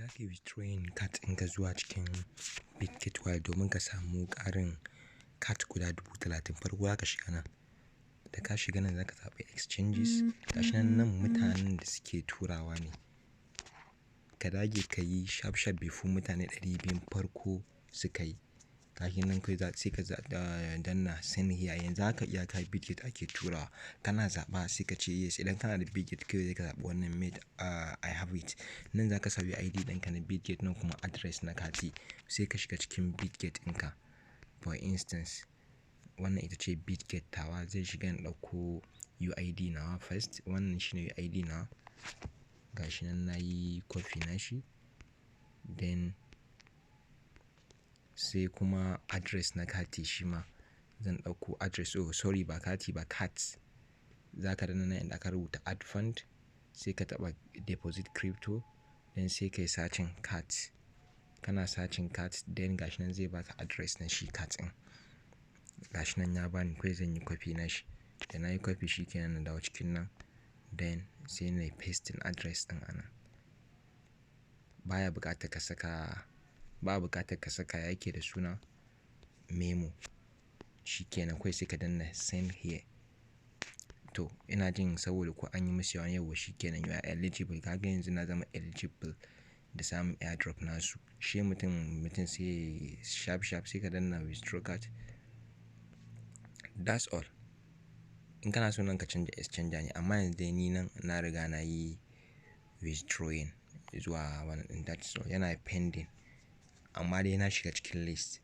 za ka yi withdrawing card ɗinka zuwa cikin Bitget wallet domin ka samu ƙarin card guda 30,000. Farko za ka shiga nan, da ka shiga nan za ka zaɓi exchanges. Gashi nan mutanen da suke turawa ne, ka dage ka yi sharp before mutane 200 farko suka yi. Gashi nan kai sai ka danna send here. Yanzu haka iyaka Bitget ake turawa, kana zaɓa sai ka ce yes. Idan kana da Bitget kai zai ka zaɓi wannan made I have it. Nan za ka sauya ID ɗinka na Bitget, nan kuma address na kati, sai ka shiga cikin Bitget ɗinka. For instance, wannan ita ce Bitget tawa, zai shiga in ɗauko UID nawa first. Wannan shine UID nawa, gashi nan na yi copy na shi. Then sai kuma address na kati, shi ma zan ɗauko address. Oh sorry, ba kati ba, cards. Za ka danna nan inda aka rubuta add fund, sai ka taɓa deposit crypto, then sai ka yi searching cards. Kana searching cards, then gashi nan zai baka address na shi cards ɗin. Gashi nan ya bani, kai zan yi copy na shi. Da na yi copy shi kenan, na dawo cikin nan, then sai na yi pasting address ɗin a nan. Ba buƙatar ka saka yake da suna memo. Shi kenan, kai sai ka danna send here. To ina jin saboda ko an yi musu yawa shi kenan, you are eligible. Kaga yanzu na zama eligible da samun airdrop nasu. Shi mutum sai sharp sai ka danna withdraw card. That's all. In kana so nan ka canja exchanger ne, amma yanzu dai ni nan na riga na yi withdrawing zuwa wannan ɗin. That's all. Yana pending, amma dai na shiga cikin list.